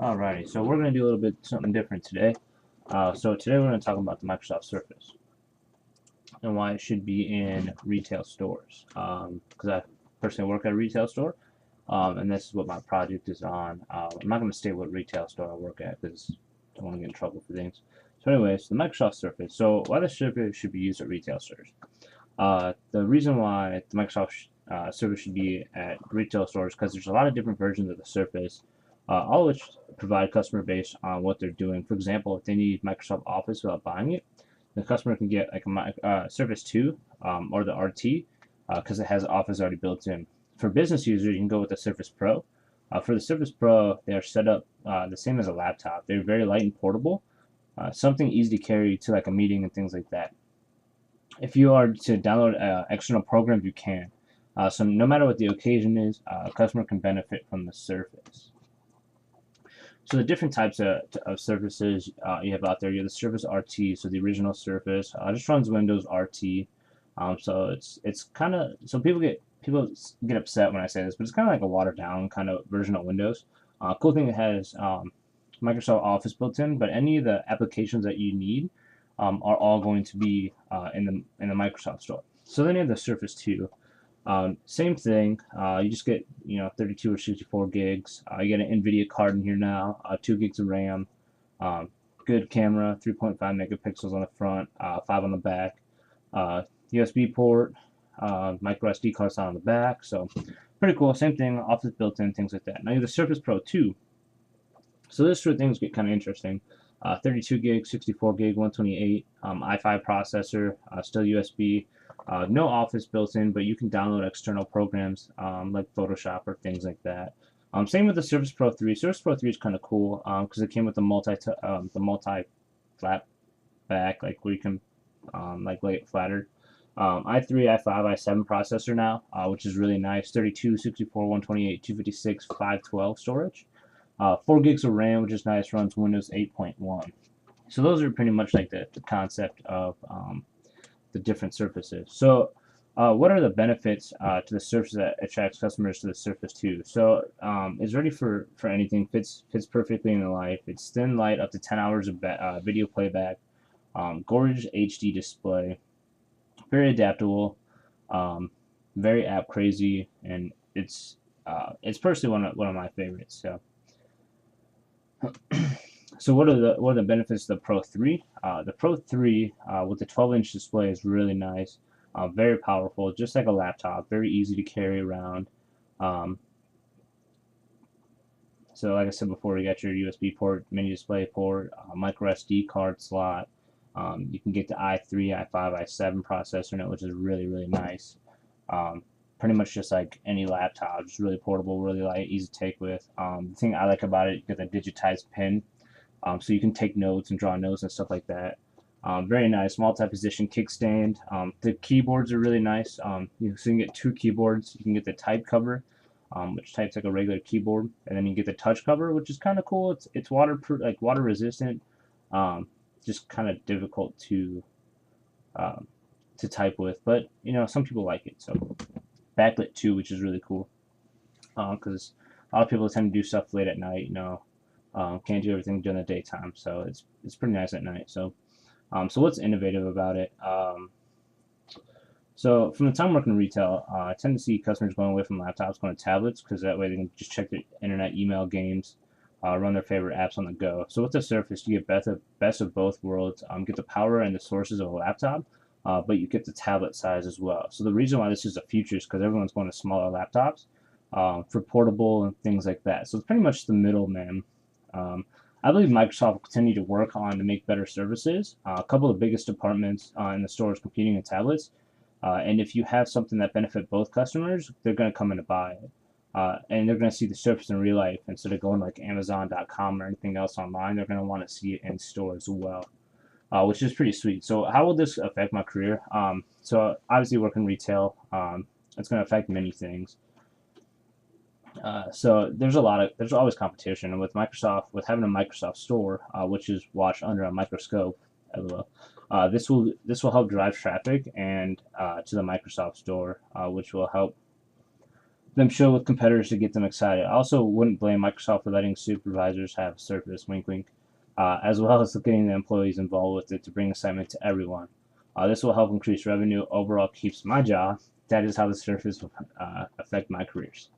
Alrighty, so we're going to do a little bit something different today. So today we're going to talk about the Microsoft Surface and why it should be in retail stores. Because I personally work at a retail store, and this is what my project is on. I'm not going to state what retail store I work at because I don't want to get in trouble for things. So anyways, the Microsoft Surface. So why the Surface should be used at retail stores. The reason why the Microsoft Surface should be at retail stores because there's a lot of different versions of the Surface, all of which provide customer base on what they're doing. For example, if they need Microsoft Office without buying it, the customer can get like a Surface 2 or the RT because it has Office already built in. For business users, you can go with the Surface Pro. For the Surface Pro, they are set up the same as a laptop. They're very light and portable, something easy to carry to like a meeting and things like that. If you are to download external programs, you can. So no matter what the occasion is, a customer can benefit from the Surface. So the different types of Surfaces you have out there, you have the Surface RT, so the original Surface just runs Windows RT. So it's kind of so people get upset when I say this, but it's kind of like a watered down kind of version of Windows. Cool thing it has Microsoft Office built in, but any of the applications that you need are all going to be in the Microsoft Store. So then you have the Surface 2. Same thing. You just get 32 or 64 gigs. You get an NVIDIA card in here now. 2 gigs of RAM. Good camera. 3.5 megapixels on the front. 5 on the back. USB port. Micro SD card slot on the back. So pretty cool. Same thing. Office built-in, things like that. Now you have the Surface Pro 2. So this sort of things get kind of interesting. 32 gig, 64 gig, 128, i5 processor, still USB. No Office built in, but you can download external programs like Photoshop or things like that. Same with the Surface Pro 3. Surface Pro 3 is kind of cool because it came with the multi flat back, like where you can like lay it flattered. i3, i5, i7 processor now, which is really nice. 32, 64, 128, 256, 512 storage. 4 gigs of RAM, which is nice, runs Windows 8.1. So those are pretty much like the concept of the different Surfaces. So what are the benefits to the Surface that attracts customers to the Surface 2? So it's ready for anything, fits perfectly in life. It's thin, light, up to 10 hours of video playback, gorgeous HD display, very adaptable, very app crazy, and it's personally one of my favorites. So what are the benefits of the Pro 3? The Pro 3 with the 12-inch display is really nice, very powerful, just like a laptop, very easy to carry around. Um, so like I said before, you got your USB port, mini display port, micro SD card slot. You can get the i3, i5, i7 processor in it, which is really nice. Pretty much just like any laptop, just really portable, really light, easy to take with. The thing I like about it, you get the digitized pen, so you can take notes and draw notes and stuff like that. Very nice, multi-position kickstand. The keyboards are really nice. So you can get 2 keyboards. You can get the type cover, which types like a regular keyboard, and then you get the touch cover, which is kind of cool. It's waterproof, like water resistant. Just kind of difficult um, to type with, but some people like it. So backlit too, which is really cool because a lot of people tend to do stuff late at night. Can't do everything during the daytime, so it's pretty nice at night. So what's innovative about it? So from the time working in retail, I tend to see customers going away from laptops, going to tablets, because that way they can just check their internet, email, games, run their favorite apps on the go. So with the Surface, you get best of both worlds. Get the power and the sources of a laptop, but you get the tablet size as well. So the reason why this is a future is because everyone's going to smaller laptops for portable and things like that. So it's pretty much the middleman. I believe Microsoft will continue to work on to make better services. A couple of the biggest departments in the store is computing and tablets. And if you have something that benefit both customers, they're going to come in to buy it. And they're going to see the Surface in real life instead of going like Amazon.com or anything else online. They're going to want to see it in store as well, which is pretty sweet. So how will this affect my career? So obviously working retail, it's going to affect many things. So there's always competition, and with Microsoft, with having a Microsoft Store, which is watched under a microscope, this will help drive traffic and to the Microsoft Store, which will help them show with competitors to get them excited. I also wouldn't blame Microsoft for letting supervisors have Surface, wink wink, as well as getting the employees involved with it to bring excitement to everyone. This will help increase revenue, overall keeps my job. That is how the Surface will affect my careers.